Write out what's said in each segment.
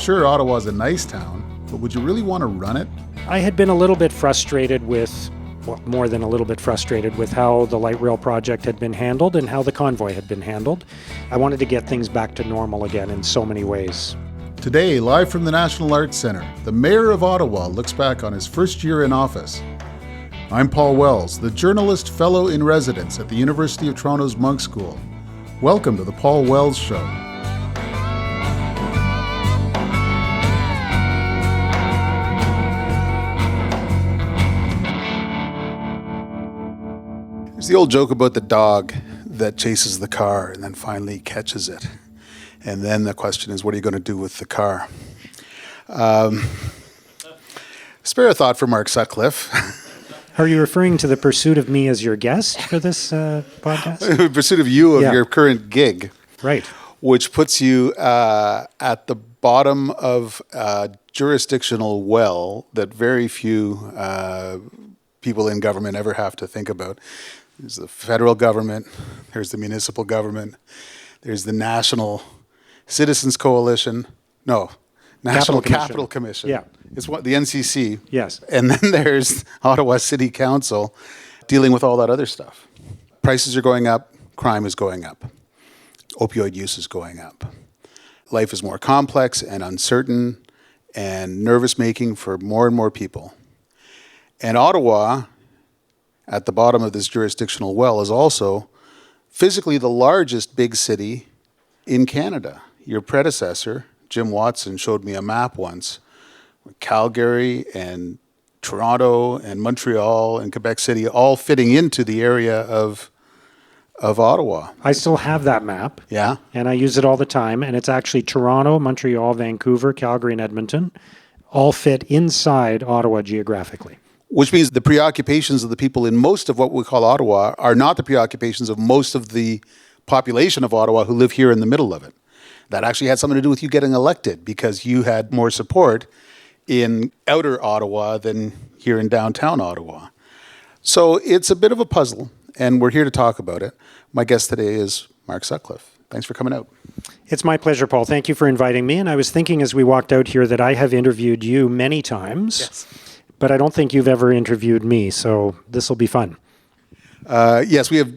Sure, Ottawa's a nice town, but would you really want to run it? I had been a little bit frustrated with, well, more than a little bit frustrated with how the light rail project had been handled and how the convoy had been handled. I wanted to get things back to normal again in so many ways. Today, live from the National Arts Centre, the Mayor of Ottawa looks back on his first year in office. I'm Paul Wells, the Journalist Fellow in Residence at the University of Toronto's Monk School. Welcome to the Paul Wells Show. There's the old joke about the dog that chases the car and then finally catches it. And then the question is, what are you going to do with the car? Spare a thought for Mark Sutcliffe. Are you referring to the pursuit of me as your guest for this podcast? Pursuit of you, of your current gig. Right. Which puts you at the bottom of a jurisdictional well that very few people in government ever have to think about. There's the federal government, there's the municipal government, there's the National Citizens Coalition, National Capital Commission. Yeah. It's what the NCC. Yes. And then there's Ottawa City Council dealing with all that other stuff. Prices are going up, crime is going up, opioid use is going up. Life is more complex and uncertain and nervous-making for more and more people. And Ottawa, at the bottom of this jurisdictional well, is also physically the largest big city in Canada. Your predecessor, Jim Watson, showed me a map once. Calgary and Toronto and Montreal and Quebec City all fitting into the area of Ottawa. I still have that map. Yeah. And I use it all the time. And it's actually Toronto, Montreal, Vancouver, Calgary, and Edmonton all fit inside Ottawa geographically. Which means the preoccupations of the people in most of what we call Ottawa are not the preoccupations of most of the population of Ottawa who live here in the middle of it. That actually had something to do with you getting elected because you had more support in outer Ottawa than here in downtown Ottawa. So it's a bit of a puzzle, and we're here to talk about it. My guest today is Mark Sutcliffe. Thanks for coming out. It's my pleasure, Paul. Thank you for inviting me. And I was thinking as we walked out here that I have interviewed you many times. Yes. But I don't think you've ever interviewed me, so this will be fun. Yes, we have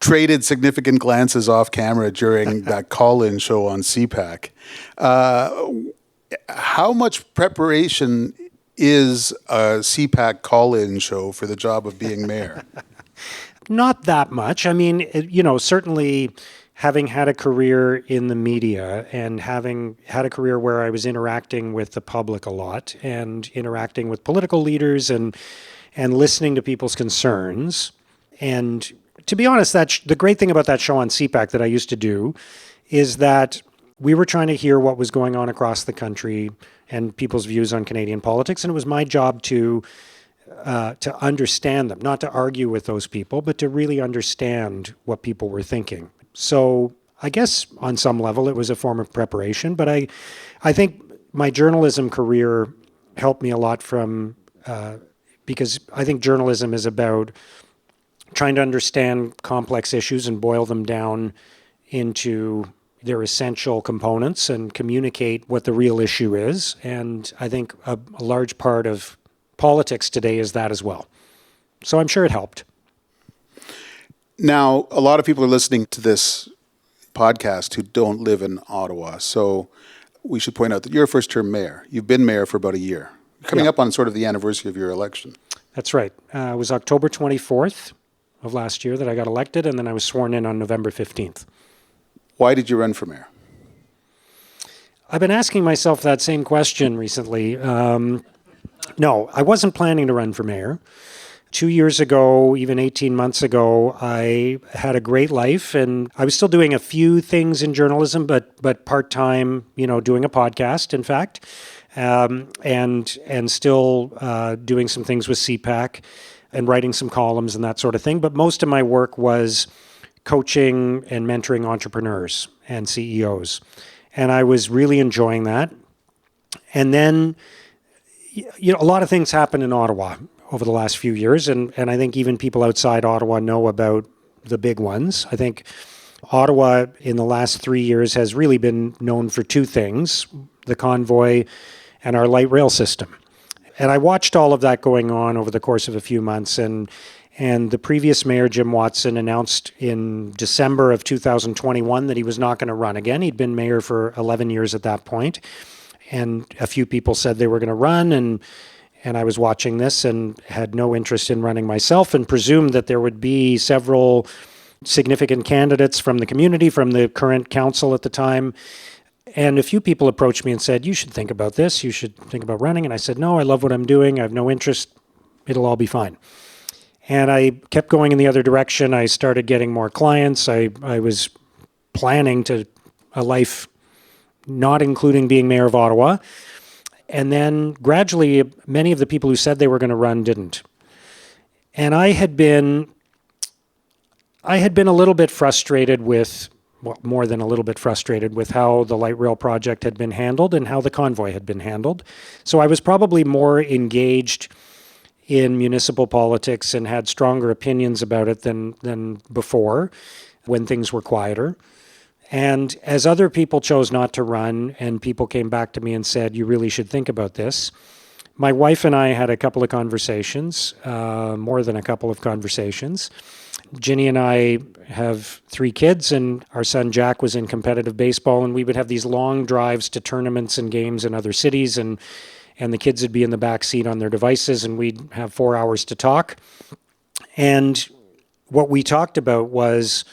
traded significant glances off camera during that call-in show on CPAC. How much preparation is a CPAC call-in show for the job of being mayor? Not that much. I mean, certainly having had a career in the media and having had a career where I was interacting with the public a lot and interacting with political leaders and listening to people's concerns. And to be honest, the great thing about that show on CPAC that I used to do is that we were trying to hear what was going on across the country and people's views on Canadian politics. And it was my job to understand them, not to argue with those people, but to really understand what people were thinking. So I guess on some level it was a form of preparation, but I think my journalism career helped me a lot because I think journalism is about trying to understand complex issues and boil them down into their essential components and communicate what the real issue is. And I think a large part of politics today is that as well. So I'm sure it helped. Now, a lot of people are listening to this podcast who don't live in Ottawa. So we should point out that you're a first-term mayor. You've been mayor for about a year. Coming up on sort of the anniversary of your election. That's right. It was October 24th of last year that I got elected, and then I was sworn in on November 15th. Why did you run for mayor? I've been asking myself that same question recently. No, I wasn't planning to run for mayor. 2 years ago, even 18 months ago, I had a great life and I was still doing a few things in journalism, but part-time, doing a podcast, in fact, and still doing some things with CPAC and writing some columns and that sort of thing. But most of my work was coaching and mentoring entrepreneurs and CEOs. And I was really enjoying that. And then, a lot of things happened in Ottawa over the last few years, and I think even people outside Ottawa know about the big ones. I think Ottawa in the last 3 years has really been known for two things. the convoy, and our light rail system. And I watched all of that going on over the course of a few months, and the previous mayor, Jim Watson, announced in December of 2021 that he was not going to run again. He'd been mayor for 11 years at that point, and a few people said they were going to run, and I was watching this and had no interest in running myself, and presumed that there would be several significant candidates from the community, from the current council at the time. And a few people approached me and said, you should think about this. You should think about running. And I said, no, I love what I'm doing. I have no interest. It'll all be fine. And I kept going in the other direction. I started getting more clients. I was planning to a life not including being mayor of Ottawa. And then gradually, many of the people who said they were going to run didn't. And I had been a little bit frustrated with, well, more than a little bit frustrated with how the light rail project had been handled and how the convoy had been handled. So I was probably more engaged in municipal politics and had stronger opinions about it than before, when things were quieter. And as other people chose not to run and people came back to me and said, you really should think about this, my wife and I had a couple of conversations, more than a couple of conversations. Ginny and I have 3 kids, and our son Jack was in competitive baseball, and we would have these long drives to tournaments and games in other cities, and the kids would be in the back seat on their devices, and we'd have 4 hours to talk. And what we talked about was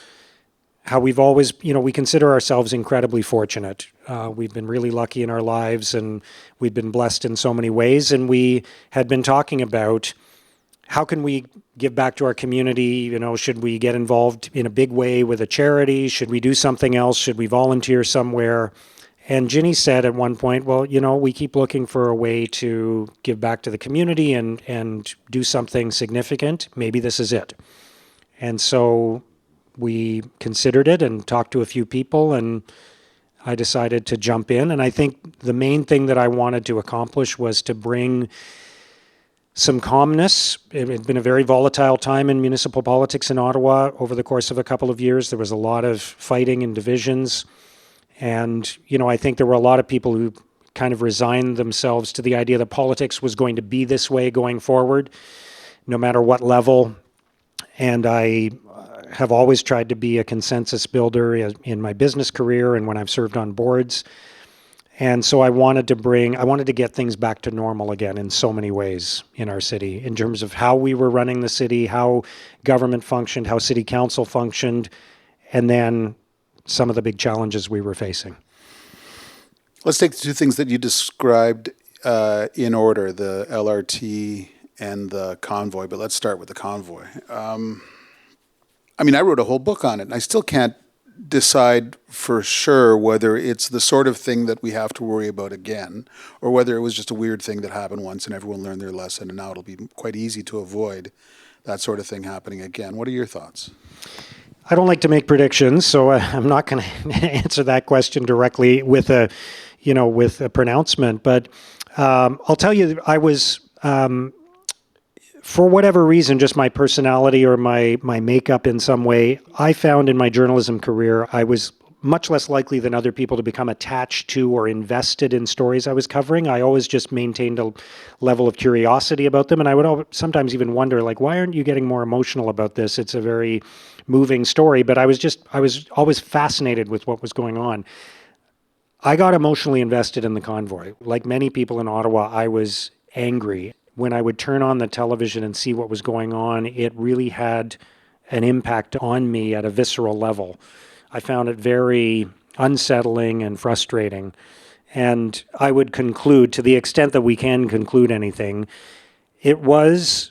how we've always, we consider ourselves incredibly fortunate. We've been really lucky in our lives, and we've been blessed in so many ways. And we had been talking about how can we give back to our community? Should we get involved in a big way with a charity? Should we do something else? Should we volunteer somewhere? And Ginny said at one point, well, we keep looking for a way to give back to the community and do something significant. Maybe this is it. And so we considered it and talked to a few people, and I decided to jump in. And I think the main thing that I wanted to accomplish was to bring some calmness. It had been a very volatile time in municipal politics in Ottawa over the course of a couple of years. There was a lot of fighting and divisions. And, I think there were a lot of people who kind of resigned themselves to the idea that politics was going to be this way going forward, no matter what level. And I have always tried to be a consensus builder in my business career and when I've served on boards. And so I wanted to get things back to normal again in so many ways in our city, in terms of how we were running the city, how government functioned, how city council functioned, and then some of the big challenges we were facing. Let's take the 2 things that you described in order, the LRT and the convoy, but let's start with the convoy. I wrote a whole book on it, and I still can't decide for sure whether it's the sort of thing that we have to worry about again, or whether it was just a weird thing that happened once and everyone learned their lesson, and now it'll be quite easy to avoid that sort of thing happening again. What are your thoughts? I don't like to make predictions, so I'm not going to answer that question directly with a pronouncement. But I'll tell you, I was, for whatever reason, just my personality or my makeup in some way, I found in my journalism career, I was much less likely than other people to become attached to or invested in stories I was covering. I always just maintained a level of curiosity about them, and I would sometimes even wonder, why aren't you getting more emotional about this? It's a very moving story, but I was always fascinated with what was going on. I got emotionally invested in the convoy. Like many people in Ottawa, I was angry. When I would turn on the television and see what was going on, it really had an impact on me at a visceral level. I found it very unsettling and frustrating. And I would conclude, to the extent that we can conclude anything, it was,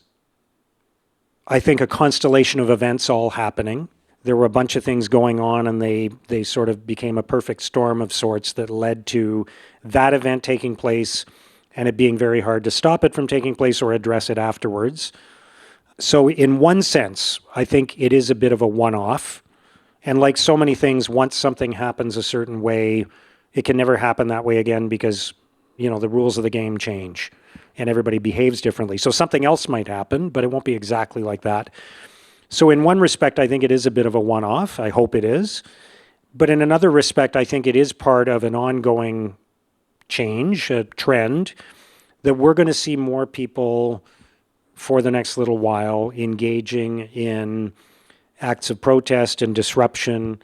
I think, a constellation of events all happening. There were a bunch of things going on, and they sort of became a perfect storm of sorts that led to that event taking place and it being very hard to stop it from taking place or address it afterwards. So in one sense, I think it is a bit of a one-off. And like so many things, once something happens a certain way, it can never happen that way again because, the rules of the game change and everybody behaves differently. So something else might happen, but it won't be exactly like that. So in one respect, I think it is a bit of a one-off. I hope it is. But in another respect, I think it is part of an ongoing change, a trend, that we're going to see more people for the next little while engaging in acts of protest and disruption,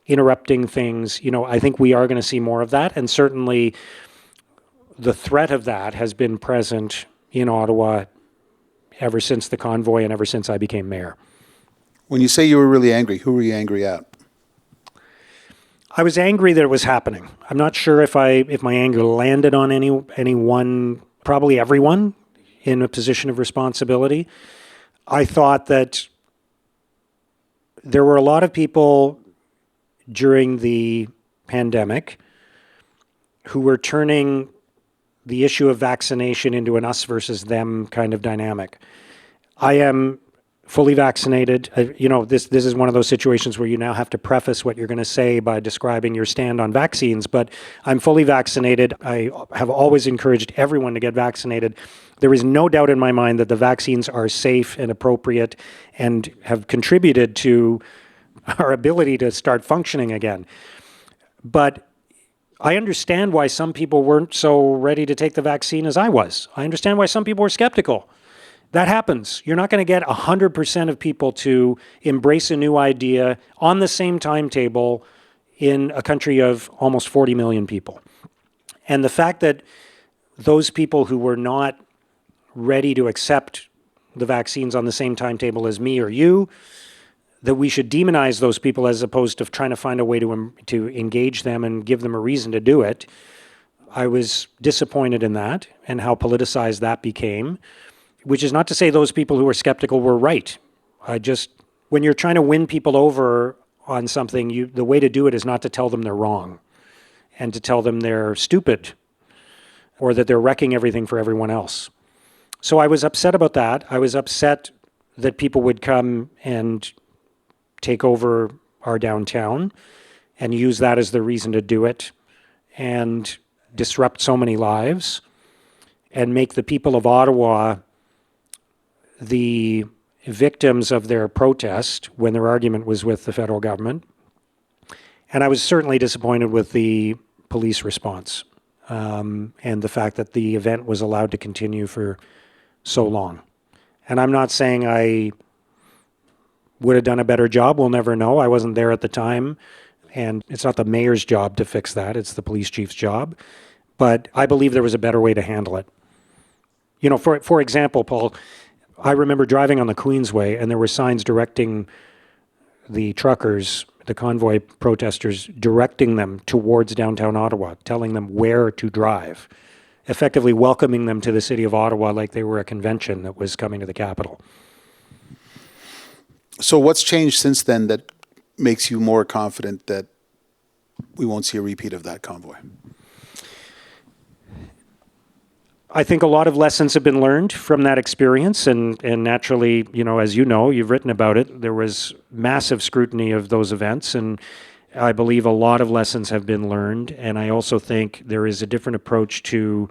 interrupting things. I think we are going to see more of that. And certainly the threat of that has been present in Ottawa ever since the convoy and ever since I became mayor. When you say you were really angry, who were you angry at? I was angry that it was happening. I'm not sure if my anger landed on anyone, probably everyone in a position of responsibility. I thought that there were a lot of people during the pandemic who were turning the issue of vaccination into an us versus them kind of dynamic. I am fully vaccinated. This is one of those situations where you now have to preface what you're going to say by describing your stand on vaccines, but I'm fully vaccinated. I have always encouraged everyone to get vaccinated. There is no doubt in my mind that the vaccines are safe and appropriate and have contributed to our ability to start functioning again. But I understand why some people weren't so ready to take the vaccine as I was. I understand why some people were skeptical. That happens. You're not going to get 100% of people to embrace a new idea on the same timetable in a country of almost 40 million people. And the fact that those people who were not ready to accept the vaccines on the same timetable as me or you, that we should demonize those people as opposed to trying to find a way to engage them and give them a reason to do it. I was disappointed in that and how politicized that became, which is not to say those people who were skeptical were right. When you're trying to win people over on something, the way to do it is not to tell them they're wrong and to tell them they're stupid or that they're wrecking everything for everyone else. So I was upset about that. I was upset that people would come and take over our downtown and use that as the reason to do it and disrupt so many lives and make the people of Ottawa the victims of their protest when their argument was with the federal government. And I was certainly disappointed with the police response and the fact that the event was allowed to continue for so long. And I'm not saying I would have done a better job. We'll never know. I wasn't there at the time. And it's not the mayor's job to fix that. It's the police chief's job. But I believe there was a better way to handle it. For example, Paul, I remember driving on the Queensway and there were signs directing the truckers, the convoy protesters, directing them towards downtown Ottawa, telling them where to drive, effectively welcoming them to the city of Ottawa like they were a convention that was coming to the capital. So what's changed since then that makes you more confident that we won't see a repeat of that convoy? I think a lot of lessons have been learned from that experience, and naturally, as you know, you've written about it, there was massive scrutiny of those events, and I believe a lot of lessons have been learned, and I also think there is a different approach to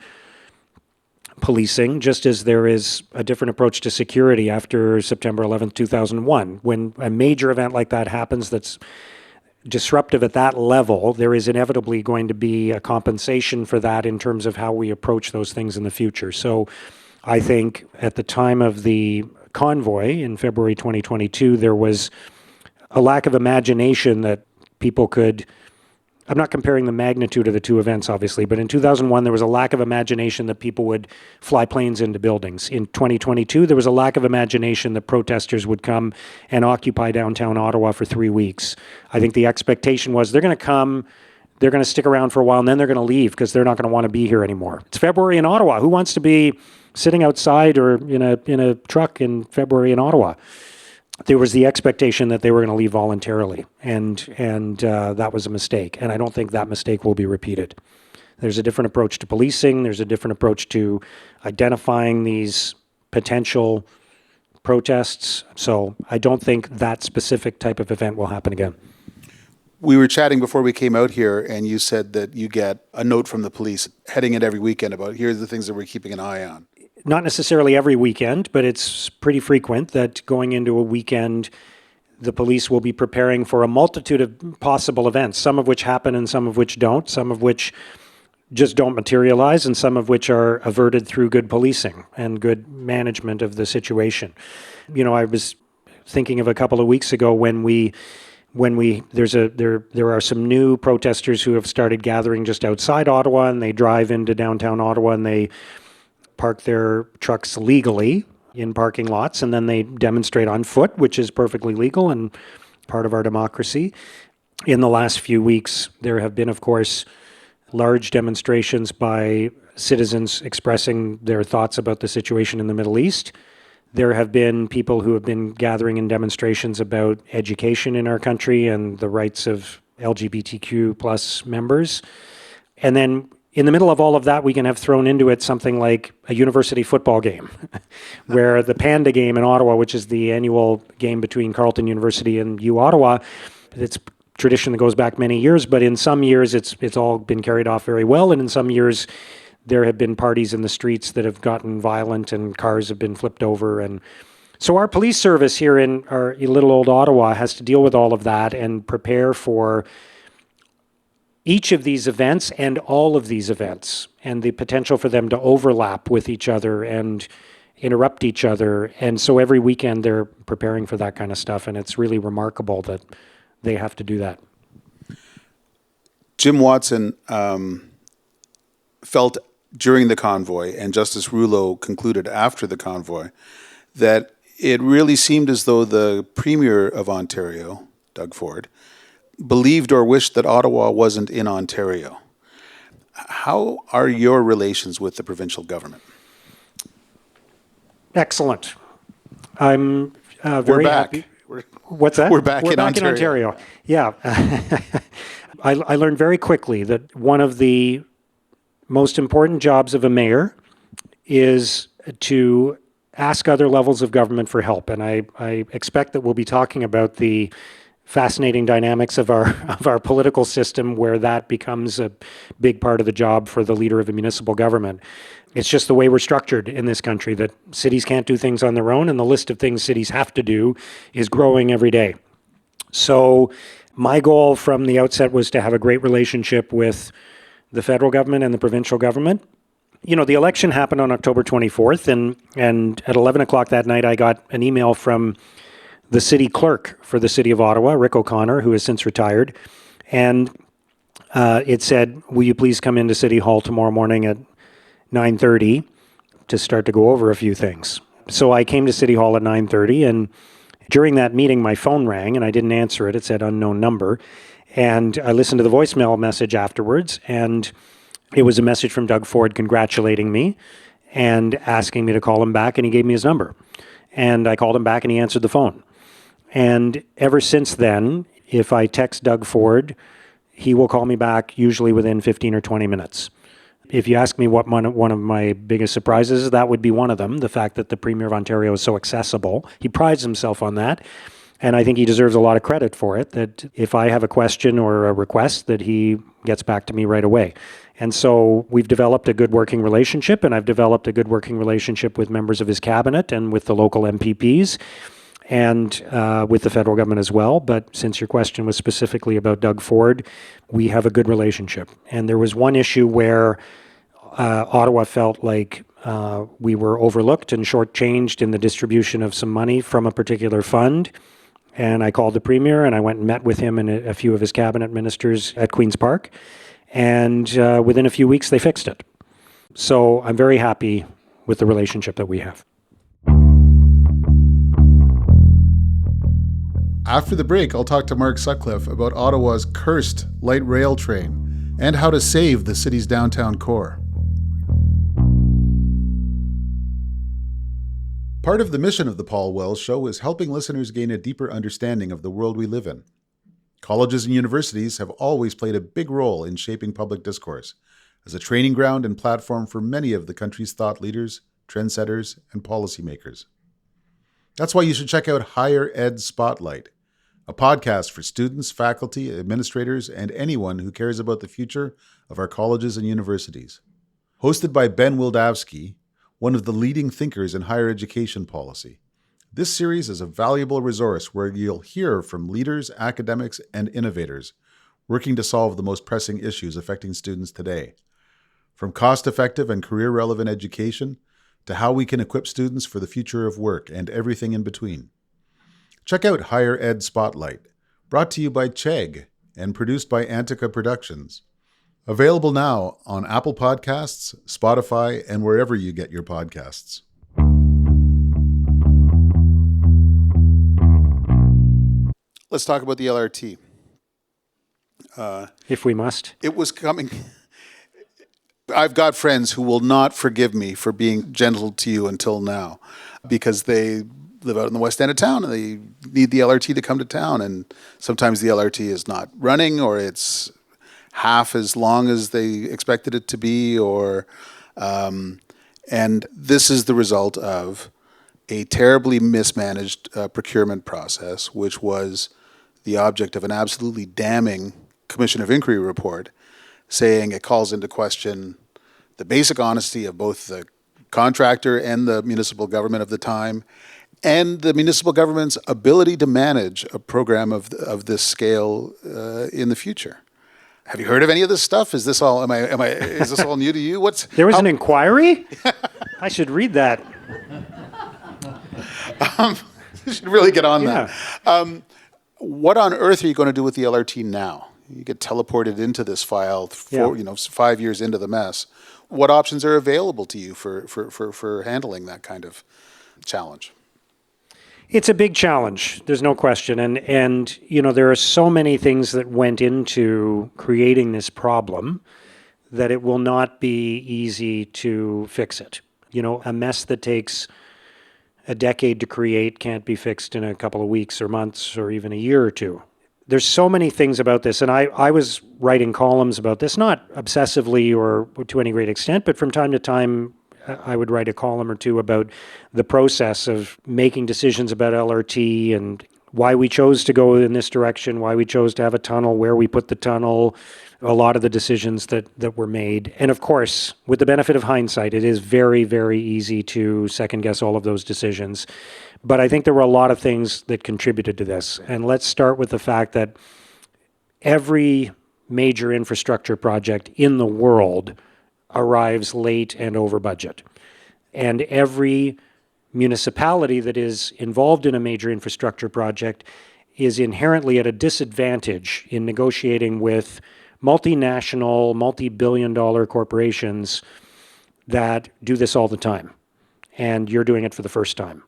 policing, just as there is a different approach to security after September 11th, 2001. When a major event like that happens that's disruptive at that level, there is inevitably going to be a compensation for that in terms of how we approach those things in the future. So I think at the time of the convoy in February 2022, there was a lack of imagination that people could... I'm not comparing the magnitude of the two events, obviously, but in 2001, there was a lack of imagination that people would fly planes into buildings. In 2022, there was a lack of imagination that protesters would come and occupy downtown Ottawa for 3 weeks. I think the expectation was they're going to come, they're going to stick around for a while, and then they're going to leave because they're not going to want to be here anymore. It's February in Ottawa. Who wants to be sitting outside or in a truck in February in Ottawa? There was the expectation that they were going to leave voluntarily, and that was a mistake. And I don't think that mistake will be repeated. There's a different approach to policing. There's a different approach to identifying these potential protests. So I don't think that specific type of event will happen again. We were chatting before we came out here, and you said that you get a note from the police heading in every weekend about here's the things that we're keeping an eye on. Not necessarily every weekend, but it's pretty frequent that going into a weekend, the police will be preparing for a multitude of possible events, some of which happen and some of which don't, some of which just don't materialize, and some of which are averted through good policing and good management of the situation. I was thinking of a couple of weeks ago when there are some new protesters who have started gathering just outside Ottawa, and they drive into downtown Ottawa and they park their trucks legally in parking lots, and then they demonstrate on foot, which is perfectly legal and part of our democracy. In the last few weeks, there have been, of course, large demonstrations by citizens expressing their thoughts about the situation in the Middle East. There have been people who have been gathering in demonstrations about education in our country and the rights of LGBTQ plus members. And then in the middle of all of that, we can have thrown into it something like a university football game, where the Panda game in Ottawa, which is the annual game between Carleton University and U Ottawa, it's tradition that goes back many years, but in some years it's all been carried off very well, and in some years there have been parties in the streets that have gotten violent and cars have been flipped over. And so our police service here in our little old Ottawa has to deal with all of that and prepare for each of these events and all of these events and the potential for them to overlap with each other and interrupt each other. And so every weekend they're preparing for that kind of stuff, and it's really remarkable that they have to do that. Jim Watson felt during the convoy, and Justice Rouleau concluded after the convoy, that it really seemed as though the Premier of Ontario, Doug Ford, believed or wished that Ottawa wasn't in Ontario. How are your relations with the provincial government? Excellent. I'm very happy. What's that? We're back in Ontario. Yeah. I learned very quickly that one of the most important jobs of a mayor is to ask other levels of government for help. And I expect that we'll be talking about the fascinating dynamics of our political system, where that becomes a big part of the job for the leader of a municipal government. It's just the way we're structured in this country, that cities can't do things on their own, and the list of things cities have to do is growing every day. So my goal from the outset was to have a great relationship with the federal government and the provincial government. The election happened on October 24th, and at 11 o'clock that night, I got an email from the city clerk for the city of Ottawa, Rick O'Connor, who has since retired, and it said, "Will you please come into City Hall tomorrow morning at 9:30 to start to go over a few things?" So I came to City Hall at 9:30, and during that meeting, my phone rang, and I didn't answer it. It said unknown number. And I listened to the voicemail message afterwards, and it was a message from Doug Ford congratulating me and asking me to call him back, and he gave me his number. And I called him back, and he answered the phone. And ever since then, if I text Doug Ford, he will call me back usually within 15 or 20 minutes. If you ask me what one of my biggest surprises is, that would be one of them, the fact that the Premier of Ontario is so accessible. He prides himself on that, and I think he deserves a lot of credit for it, that if I have a question or a request, that he gets back to me right away. And so we've developed a good working relationship, and I've developed a good working relationship with members of his cabinet and with the local MPPs and with the federal government as well. But since your question was specifically about Doug Ford, we have a good relationship. And there was one issue where Ottawa felt like we were overlooked and shortchanged in the distribution of some money from a particular fund. And I called the Premier, and I went and met with him and a few of his cabinet ministers at Queen's Park. And within a few weeks, they fixed it. So I'm very happy with the relationship that we have. After the break, I'll talk to Mark Sutcliffe about Ottawa's cursed light rail train and how to save the city's downtown core. Part of the mission of the Paul Wells Show is helping listeners gain a deeper understanding of the world we live in. Colleges and universities have always played a big role in shaping public discourse as a training ground and platform for many of the country's thought leaders, trendsetters, and policymakers. That's why you should check out Higher Ed Spotlight, a podcast for students, faculty, administrators, and anyone who cares about the future of our colleges and universities. Hosted by Ben Wildavsky, one of the leading thinkers in higher education policy. This series is a valuable resource where you'll hear from leaders, academics, and innovators working to solve the most pressing issues affecting students today. from cost-effective and career-relevant education to how we can equip students for the future of work and everything in between. Check out Higher Ed Spotlight, brought to you by Chegg and produced by Antica Productions. Available now on Apple Podcasts, Spotify, and wherever you get your podcasts. Let's talk about the LRT. If we must. It was coming. I've got friends who will not forgive me for being gentle to you until now, because they live out in the west end of town and they need the LRT to come to town. And sometimes the LRT is not running, or it's half as long as they expected it to be, and this is the result of a terribly mismanaged procurement process, which was the object of an absolutely damning Commission of Inquiry report, saying it calls into question the basic honesty of both the contractor and the municipal government of the time, and the municipal government's ability to manage a program of this scale in the future. Have you heard of any of this stuff? Is this all? Is this all new to you? There was an inquiry? I should read that. You should really get on that. What on earth are you going to do with the LRT now? You get teleported into this file 5 years into the mess. What options are available to you for handling that kind of challenge? It's a big challenge. There's no question. And there are so many things that went into creating this problem that it will not be easy to fix it. A mess that takes a decade to create can't be fixed in a couple of weeks or months or even a year or two. There's so many things about this, and I was writing columns about this, not obsessively or to any great extent, but from time to time I would write a column or two about the process of making decisions about LRT and why we chose to go in this direction, why we chose to have a tunnel, where we put the tunnel, a lot of the decisions that were made. And of course, with the benefit of hindsight, it is very, very easy to second guess all of those decisions. But I think there were a lot of things that contributed to this. And let's start with the fact that every major infrastructure project in the world arrives late and over budget. And every municipality that is involved in a major infrastructure project is inherently at a disadvantage in negotiating with multinational, multi-billion-dollar corporations that do this all the time. And you're doing it for the first time.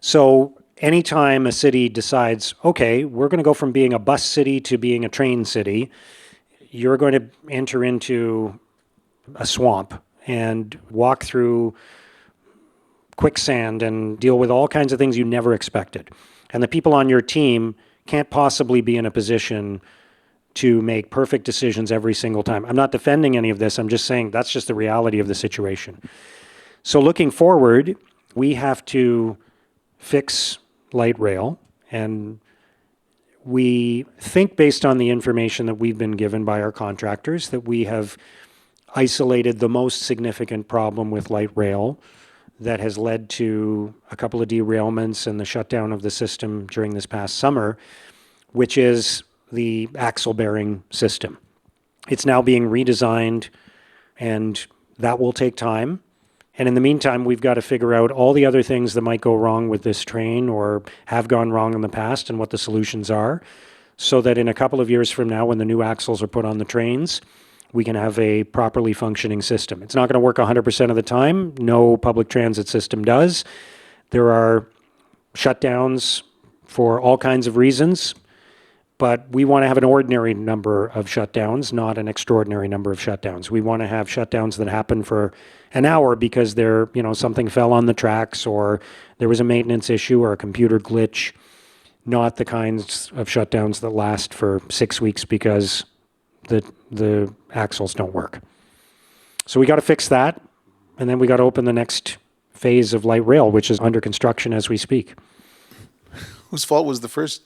So anytime a city decides, okay, we're going to go from being a bus city to being a train city, you're going to enter into a swamp and walk through quicksand and deal with all kinds of things you never expected. And the people on your team can't possibly be in a position to make perfect decisions every single time. I'm not defending any of this. I'm just saying that's just the reality of the situation. So looking forward, we have to fix light rail, and we think, based on the information that we've been given by our contractors, that we have isolated the most significant problem with light rail that has led to a couple of derailments and the shutdown of the system during this past summer, which is the axle bearing system. It's now being redesigned, and that will take time. And in the meantime, we've got to figure out all the other things that might go wrong with this train or have gone wrong in the past and what the solutions are, so that in a couple of years from now, when the new axles are put on the trains, we can have a properly functioning system. It's not going to work 100% of the time. No public transit system does. There are shutdowns for all kinds of reasons, but we want to have an ordinary number of shutdowns, not an extraordinary number of shutdowns. We want to have shutdowns that happen for an hour because something fell on the tracks, or there was a maintenance issue or a computer glitch, not the kinds of shutdowns that last for 6 weeks because the axles don't work. So we got to fix that, and then we got to open the next phase of light rail, which is under construction as we speak. Whose fault was the first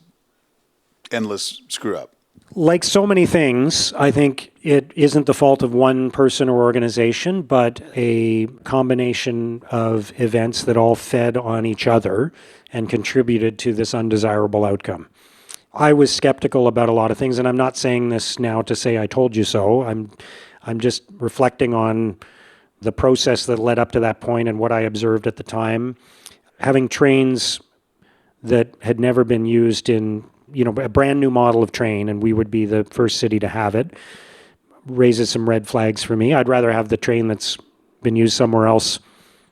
endless screw up? Like so many things, I think it isn't the fault of one person or organization, but a combination of events that all fed on each other and contributed to this undesirable outcome. I was skeptical about a lot of things, and I'm not saying this now to say I told you so. I'm just reflecting on the process that led up to that point and what I observed at the time. Having trains that had never been used in, a brand new model of train, and we would be the first city to have it, raises some red flags for me. I'd rather have the train that's been used somewhere else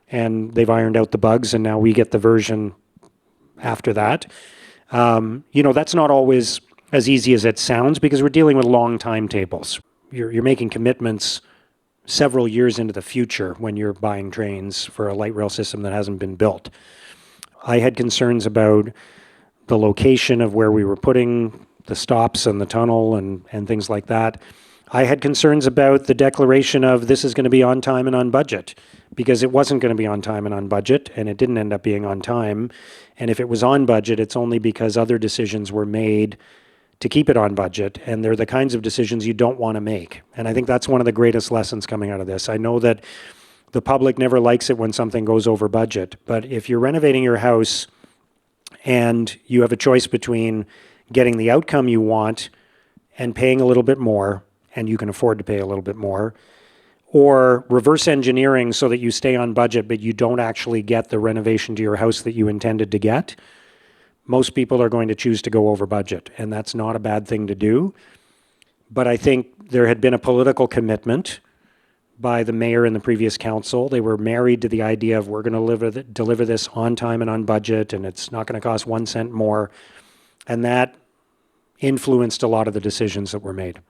and they've ironed out the bugs and now we get the version after that. That's not always as easy as it sounds because we're dealing with long timetables. You're making commitments several years into the future when you're buying trains for a light rail system that hasn't been built. I had concerns about the location of where we were putting the stops and the tunnel and things like that. I had concerns about the declaration of this is going to be on time and on budget, because it wasn't going to be on time and on budget, and it didn't end up being on time. And if it was on budget, it's only because other decisions were made to keep it on budget, and they're the kinds of decisions you don't want to make. And I think that's one of the greatest lessons coming out of this. I know that the public never likes it when something goes over budget, but if you're renovating your house and you have a choice between getting the outcome you want and paying a little bit more, and you can afford to pay a little bit more, or reverse engineering so that you stay on budget but you don't actually get the renovation to your house that you intended to get, most people are going to choose to go over budget, and that's not a bad thing to do. But I think there had been a political commitment by the mayor and the previous council. They were married to the idea of we're going to deliver this on time and on budget, and it's not going to cost 1 cent more. And that influenced a lot of the decisions that were made.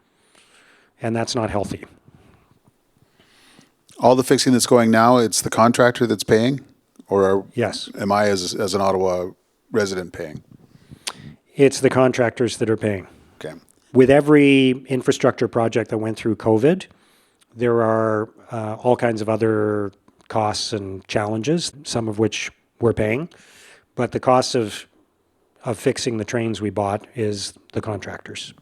And that's not healthy. All the fixing that's going now, it's the contractor that's paying? Or Yes. am I, as an Ottawa resident, paying? It's the contractors that are paying. Okay. With every infrastructure project that went through COVID, there are all kinds of other costs and challenges, some of which we're paying. But the cost of fixing the trains we bought is the contractors.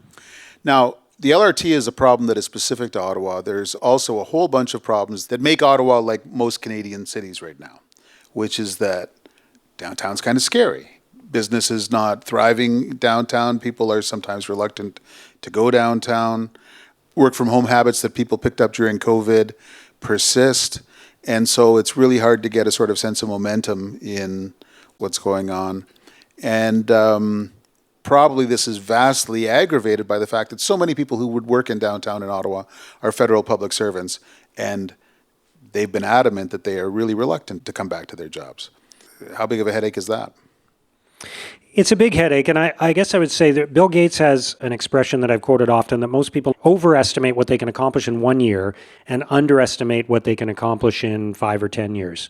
Now, the LRT is a problem that is specific to Ottawa. There's also a whole bunch of problems that make Ottawa like most Canadian cities right now, which is that downtown's kind of scary. Business is not thriving downtown. People are sometimes reluctant to go downtown. Work from home habits that people picked up during COVID persist. And so it's really hard to get a sort of sense of momentum in what's going on. And probably this is vastly aggravated by the fact that so many people who would work in downtown in Ottawa are federal public servants, and they've been adamant that they are really reluctant to come back to their jobs. How big of a headache is that? It's a big headache, and I guess I would say that Bill Gates has an expression that I've quoted often, that most people overestimate what they can accomplish in 1 year and underestimate what they can accomplish in 5 or 10 years.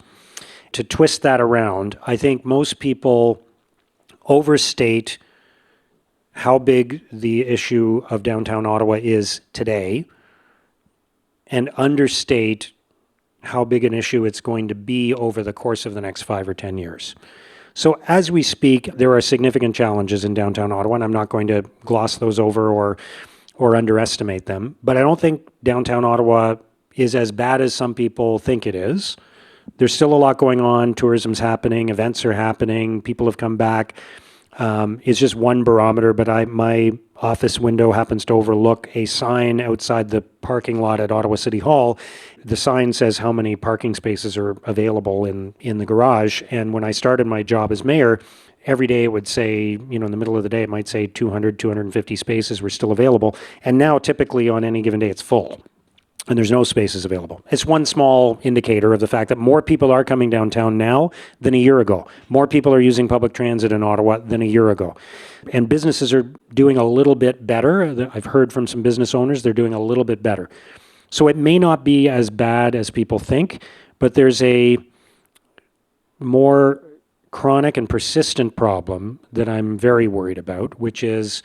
To twist that around, I think most people overstate how big the issue of downtown Ottawa is today and understate how big an issue it's going to be over the course of the next 5 or 10 years. So as we speak, there are significant challenges in downtown Ottawa, and I'm not going to gloss those over or underestimate them. But I don't think downtown Ottawa is as bad as some people think it is. There's still a lot going on. Tourism's happening. Events are happening. People have come back. It's just one barometer, but my office window happens to overlook a sign outside the parking lot at Ottawa City Hall. The sign says how many parking spaces are available in the garage. And when I started my job as mayor, every day it would say, in the middle of the day, it might say 200, 250 spaces were still available. And now typically on any given day, it's full. And there's no spaces available. It's one small indicator of the fact that more people are coming downtown now than a year ago. More people are using public transit in Ottawa than a year ago. And businesses are doing a little bit better. I've heard from some business owners, they're doing a little bit better. So it may not be as bad as people think, but there's a more chronic and persistent problem that I'm very worried about, which is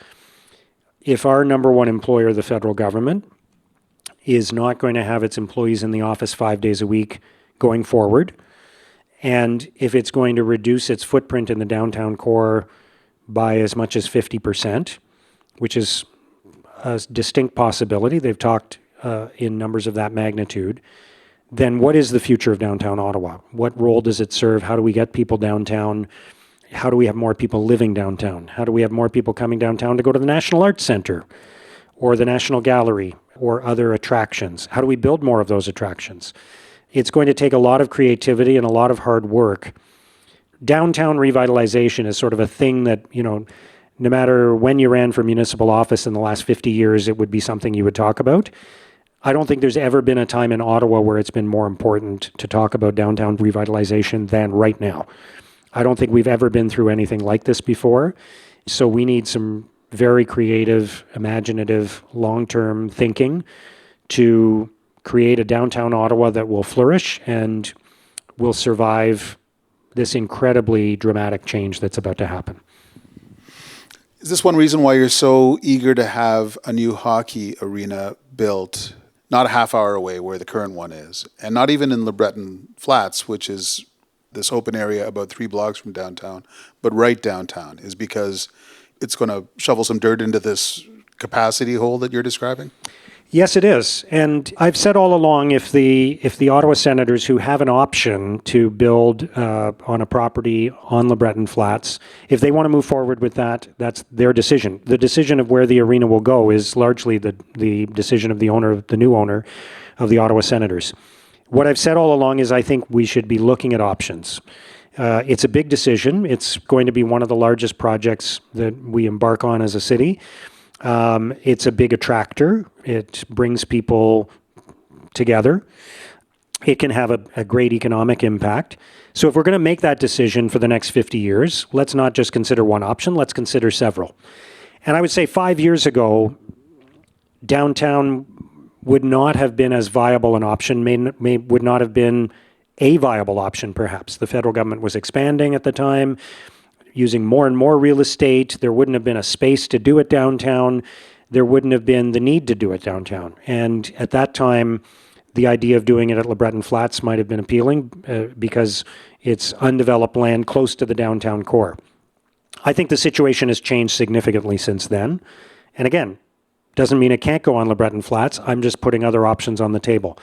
if our number one employer, the federal government, is not going to have its employees in the office 5 days a week going forward, and if it's going to reduce its footprint in the downtown core by as much as 50%, which is a distinct possibility, they've talked in numbers of that magnitude, then what is the future of downtown Ottawa? What role does it serve? How do we get people downtown? How do we have more people living downtown? How do we have more people coming downtown to go to the National Arts Centre? or the National Gallery or other attractions? How do we build more of those attractions? It's going to take a lot of creativity and a lot of hard work. Downtown revitalization is sort of a thing that, no matter when you ran for municipal office in the last 50 years, it would be something you would talk about. I don't think there's ever been a time in Ottawa where it's been more important to talk about downtown revitalization than right now. I don't think we've ever been through anything like this before. So we need some very creative, imaginative, long-term thinking to create a downtown Ottawa that will flourish and will survive this incredibly dramatic change that's about to happen. Is this one reason why you're so eager to have a new hockey arena built, not a half hour away where the current one is, and not even in LeBreton Flats, which is this open area about 3 blocks from downtown, but right downtown, is because it's going to shovel some dirt into this capacity hole that you're describing? Yes, it is. And I've said all along, if the Ottawa Senators who have an option to build on a property on LeBreton Flats, if they want to move forward with that, that's their decision. The decision of where the arena will go is largely the decision of the new owner of the Ottawa Senators. What I've said all along is I think we should be looking at options. It's a big decision. It's going to be one of the largest projects that we embark on as a city. It's a big attractor. It brings people together. It can have a great economic impact. So if we're going to make that decision for the next 50 years, let's not just consider one option, let's consider several. And I would say 5 years ago, downtown would not have been as viable an option, would not have been a viable option, perhaps. The federal government was expanding at the time, using more and more real estate. There wouldn't have been a space to do it downtown. There wouldn't have been the need to do it downtown. And at that time, the idea of doing it at LeBreton Flats might have been appealing because it's undeveloped land close to the downtown core. I think the situation has changed significantly since then. And again, doesn't mean it can't go on LeBreton Flats. I'm just putting other options on the table.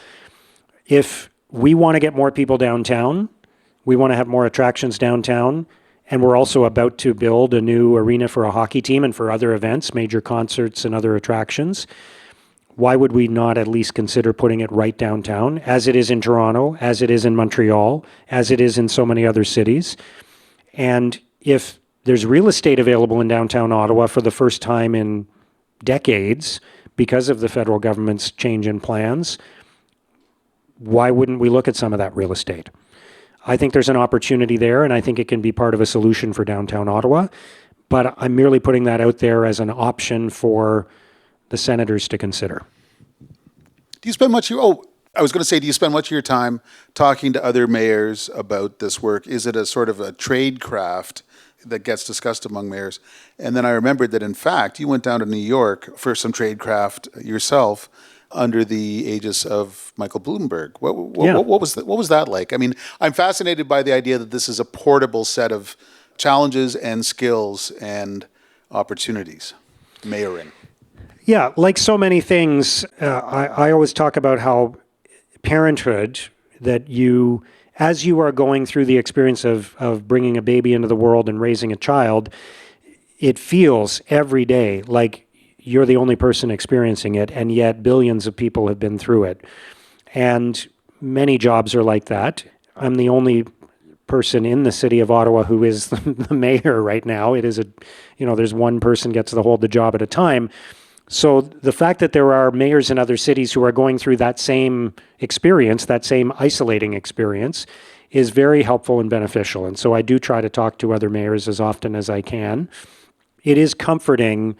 If we want to get more people downtown, we want to have more attractions downtown, and we're also about to build a new arena for a hockey team and for other events, major concerts and other attractions. Why would we not at least consider putting it right downtown, as it is in Toronto, as it is in Montreal, as it is in so many other cities? And if there's real estate available in downtown Ottawa for the first time in decades because of the federal government's change in plans, why wouldn't we look at some of that real estate? I think there's an opportunity there, and I think it can be part of a solution for downtown Ottawa. But I'm merely putting that out there as an option for the senators to consider. Do you spend much do you spend much of your time talking to other mayors about this work? Is it a sort of a trade craft that gets discussed among mayors? And then I remembered that, in fact, you went down to New York for some trade craft yourself under the aegis of Michael Bloomberg. What was that like? I mean, I'm fascinated by the idea that this is a portable set of challenges and skills and opportunities, mayoring. Yeah, like so many things, I always talk about how parenthood, that as you are going through the experience of bringing a baby into the world and raising a child, it feels every day like you're the only person experiencing it, and yet billions of people have been through it. And many jobs are like that. I'm the only person in the city of Ottawa who is the mayor right now. It is there's one person gets to hold the job at a time. So the fact that there are mayors in other cities who are going through that same experience, that same isolating experience, is very helpful and beneficial. And so I do try to talk to other mayors as often as I can. It is comforting,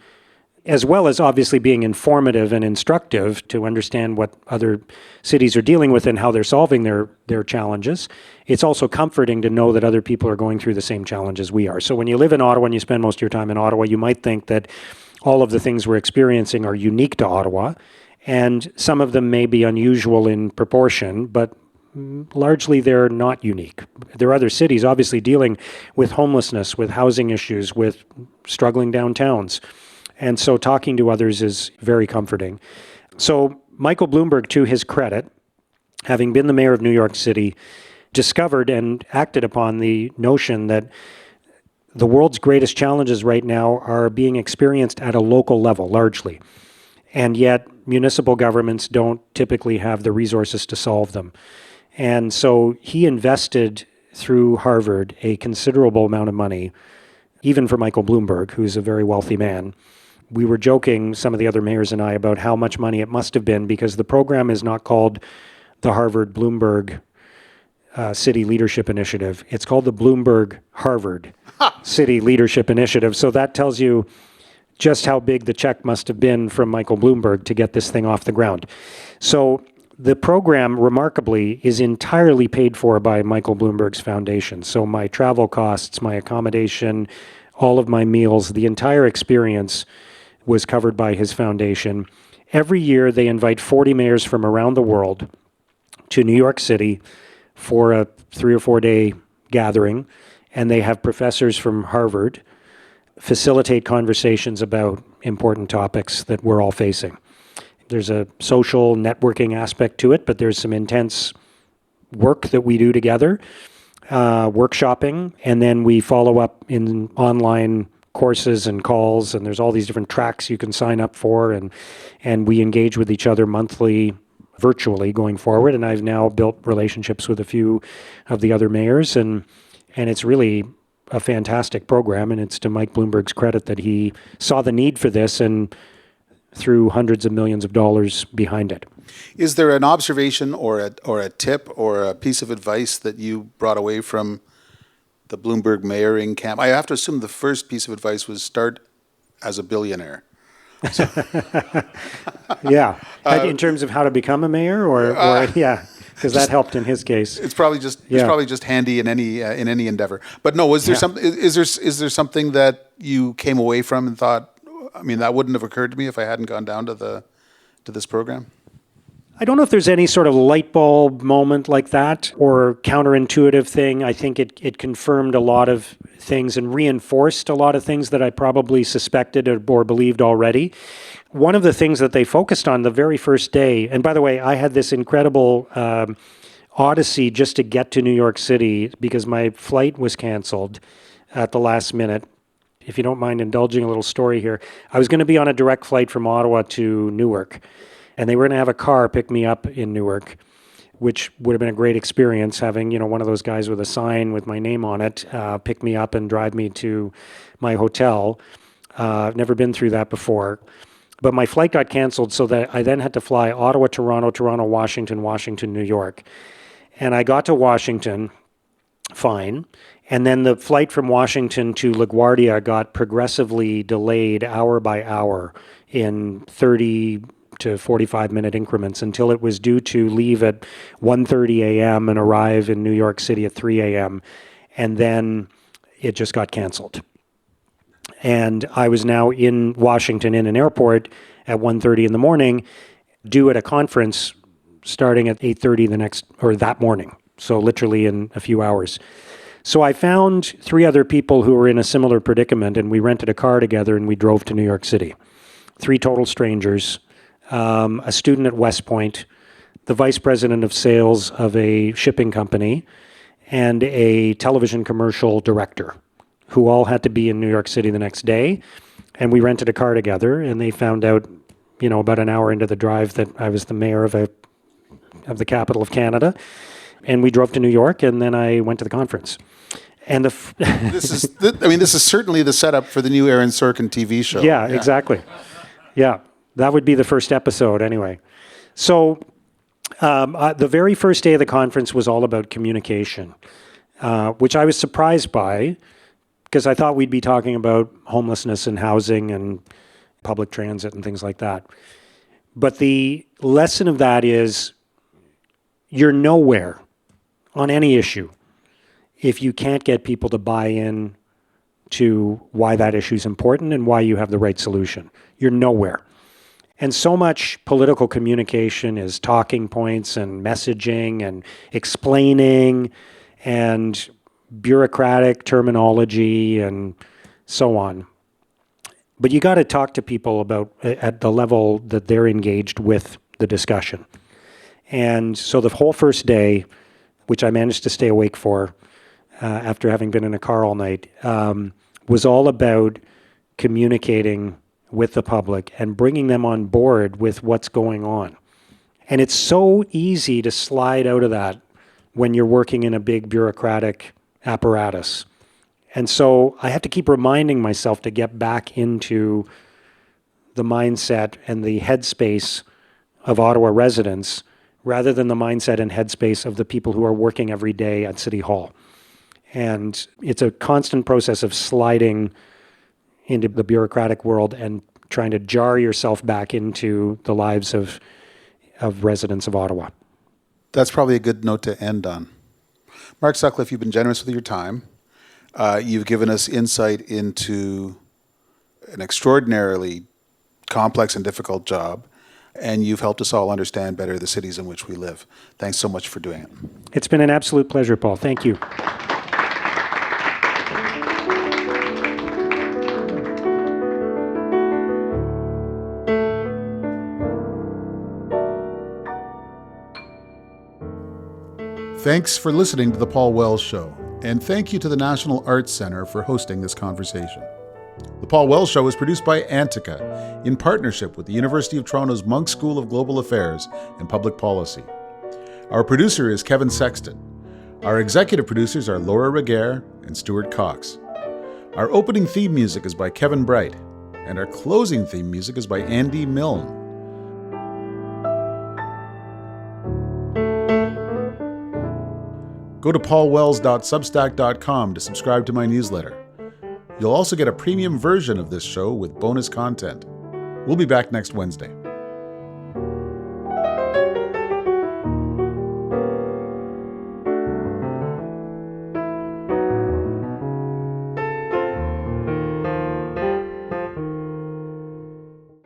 as well as obviously being informative and instructive, to understand what other cities are dealing with and how they're solving their challenges. It's also comforting to know that other people are going through the same challenges we are. So when you live in Ottawa and you spend most of your time in Ottawa, you might think that all of the things we're experiencing are unique to Ottawa, and some of them may be unusual in proportion, but largely they're not unique. There are other cities obviously dealing with homelessness, with housing issues, with struggling downtowns. And so talking to others is very comforting. So Michael Bloomberg, to his credit, having been the mayor of New York City, discovered and acted upon the notion that the world's greatest challenges right now are being experienced at a local level, largely. And yet municipal governments don't typically have the resources to solve them. And so he invested through Harvard a considerable amount of money, even for Michael Bloomberg, who's a very wealthy man. We were joking, some of the other mayors and I, about how much money it must have been, because the program is not called the Harvard Bloomberg City Leadership Initiative. It's called the Bloomberg Harvard City Leadership Initiative. So that tells you just how big the check must have been from Michael Bloomberg to get this thing off the ground. So the program, remarkably, is entirely paid for by Michael Bloomberg's foundation. So my travel costs, my accommodation, all of my meals, the entire experience was covered by his foundation. Every year they invite 40 mayors from around the world to New York City for a 3 or 4 day gathering, and they have professors from Harvard facilitate conversations about important topics that we're all facing. There's a social networking aspect to it, but there's some intense work that we do together, workshopping, and then we follow up in online courses and calls, and there's all these different tracks you can sign up for, and we engage with each other monthly virtually going forward. And I've now built relationships with a few of the other mayors, and it's really a fantastic program, and it's to Mike Bloomberg's credit that he saw the need for this and threw hundreds of millions of dollars behind it. Is there an observation or a tip or a piece of advice that you brought away from the Bloomberg mayoring camp? I have to assume the first piece of advice was start as a billionaire. Yeah. In terms of how to become a mayor, or yeah, because that helped in his case. It's probably just handy in any endeavor. But no, is there something that you came away from and thought, I mean, that wouldn't have occurred to me if I hadn't gone down to this program? I don't know if there's any sort of light bulb moment like that or counterintuitive thing. I think it confirmed a lot of things and reinforced a lot of things that I probably suspected or believed already. One of the things that they focused on the very first day, and by the way, I had this incredible odyssey just to get to New York City because my flight was canceled at the last minute. If you don't mind indulging a little story here, I was going to be on a direct flight from Ottawa to Newark, and they were going to have a car pick me up in Newark, which would have been a great experience, having, one of those guys with a sign with my name on it pick me up and drive me to my hotel. I've never been through that before. But my flight got canceled, so that I then had to fly Ottawa, Toronto, Toronto, Washington, Washington, New York. And I got to Washington, fine. And then the flight from Washington to LaGuardia got progressively delayed hour by hour in 30 to 45-minute increments until it was due to leave at 1:30 a.m. and arrive in New York City at 3 a.m. And then it just got canceled. And I was now in Washington in an airport at 1:30 in the morning, due at a conference starting at 8:30 that morning. So literally in a few hours. So I found 3 other people who were in a similar predicament, and we rented a car together and we drove to New York City. 3 total strangers, a student at West Point, the vice president of sales of a shipping company, and a television commercial director, who all had to be in New York City the next day. And we rented a car together, and they found out, about an hour into the drive that I was the mayor of the capital of Canada. And we drove to New York, and then I went to the conference. And this is certainly the setup for the new Aaron Sorkin TV show. Yeah, exactly. Yeah, that would be the first episode anyway. So the very first day of the conference was all about communication, which I was surprised by, because I thought we'd be talking about homelessness and housing and public transit and things like that. But the lesson of that is you're nowhere on any issue if you can't get people to buy in to why that issue is important and why you have the right solution. You're nowhere. And so much political communication is talking points and messaging and explaining and bureaucratic terminology and so on. But you got to talk to people about at the level that they're engaged with the discussion. And so the whole first day, which I managed to stay awake for after having been in a car all night, was all about communicating with the public and bringing them on board with what's going on. And it's so easy to slide out of that when you're working in a big bureaucratic apparatus. And so I have to keep reminding myself to get back into the mindset and the headspace of Ottawa residents rather than the mindset and headspace of the people who are working every day at City Hall. And it's a constant process of sliding into the bureaucratic world and trying to jar yourself back into the lives of residents of Ottawa. That's probably a good note to end on. Mark Sutcliffe, you've been generous with your time. You've given us insight into an extraordinarily complex and difficult job, and you've helped us all understand better the cities in which we live. Thanks so much for doing it. It's been an absolute pleasure, Paul. Thank you. Thanks for listening to The Paul Wells Show, and thank you to the National Arts Centre for hosting this conversation. The Paul Wells Show is produced by Antica in partnership with the University of Toronto's Munk School of Global Affairs and Public Policy. Our producer is Kevin Sexton. Our executive producers are Laura Reguer and Stuart Cox. Our opening theme music is by Kevin Bright, and our closing theme music is by Andy Milne. Go to paulwells.substack.com to subscribe to my newsletter. You'll also get a premium version of this show with bonus content. We'll be back next Wednesday.